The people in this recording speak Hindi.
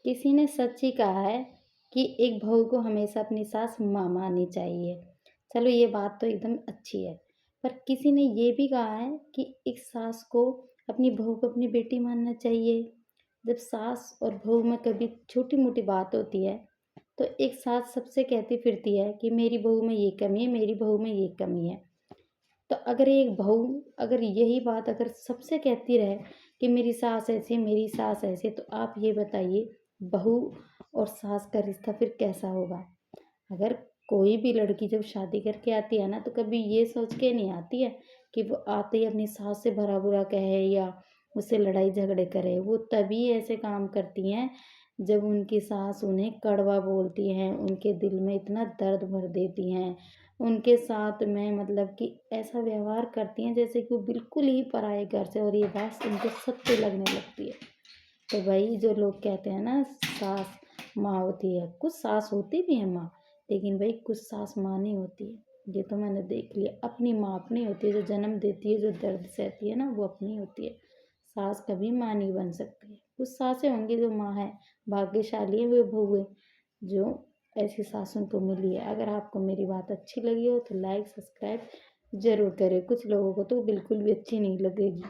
किसी ने सच ही कहा है कि एक बहू को हमेशा अपनी सास माँ माननी चाहिए। चलो ये बात तो एकदम अच्छी है। पर किसी ने ये भी कहा है कि एक सास को अपनी बहू को अपनी बेटी मानना चाहिए। जब सास और बहू में कभी छोटी-मोटी बात होती है, तो एक सास सबसे कहती फिरती है कि मेरी बहू में ये कमी है, मेरी बहू में ये कमी है। तो अगर एक बहू अगर यही बात अगर सबसे कहती रहे कि मेरी सास ऐसी है, मेरी सास ऐसी है, तो आप ये बताइए बहू और सास का रिश्ता फिर कैसा होगा? अगर कोई भी लड़की जब शादी करके आती है ना, तो कभी ये सोच के नहीं आती है कि वो आते ही अपनी सास से भला-बुरा कहे या उससे लड़ाई झगड़े करे। वो तभी ऐसे काम करती हैं, जब उनकी सास उन्हें कड़वा बोलती हैं, उनके दिल में इतना दर्द भर देती हैं, उनके साथ में मतलब कि ऐसा व्यवहार करती हैं जैसे कि वो बिल्कुल ही पराए घर से और ये बात उनको सत्य लगने लगती है। तो वही जो लोग कहते हैं ना सास माँ होती है, कुछ सास होती भी है माँ, लेकिन भई कुछ सास माँ नहीं होती है। ये तो मैंने देख लिया, अपनी माँ अपनी होती है, जो जन्म देती है, जो दर्द सहती है ना वो अपनी होती है। सास कभी माँ नहीं बन सकती है। कुछ सासें होंगी जो माँ है, भाग्यशाली है वो बहू है, जो ऐसी सास उनको मिली है। अगर आपको मेरी बात अच्छी लगी हो तो लाइक, सब्सक्राइब ज़रूर करें। कुछ लोगों को तो बिल्कुल भी अच्छी नहीं लगेगी।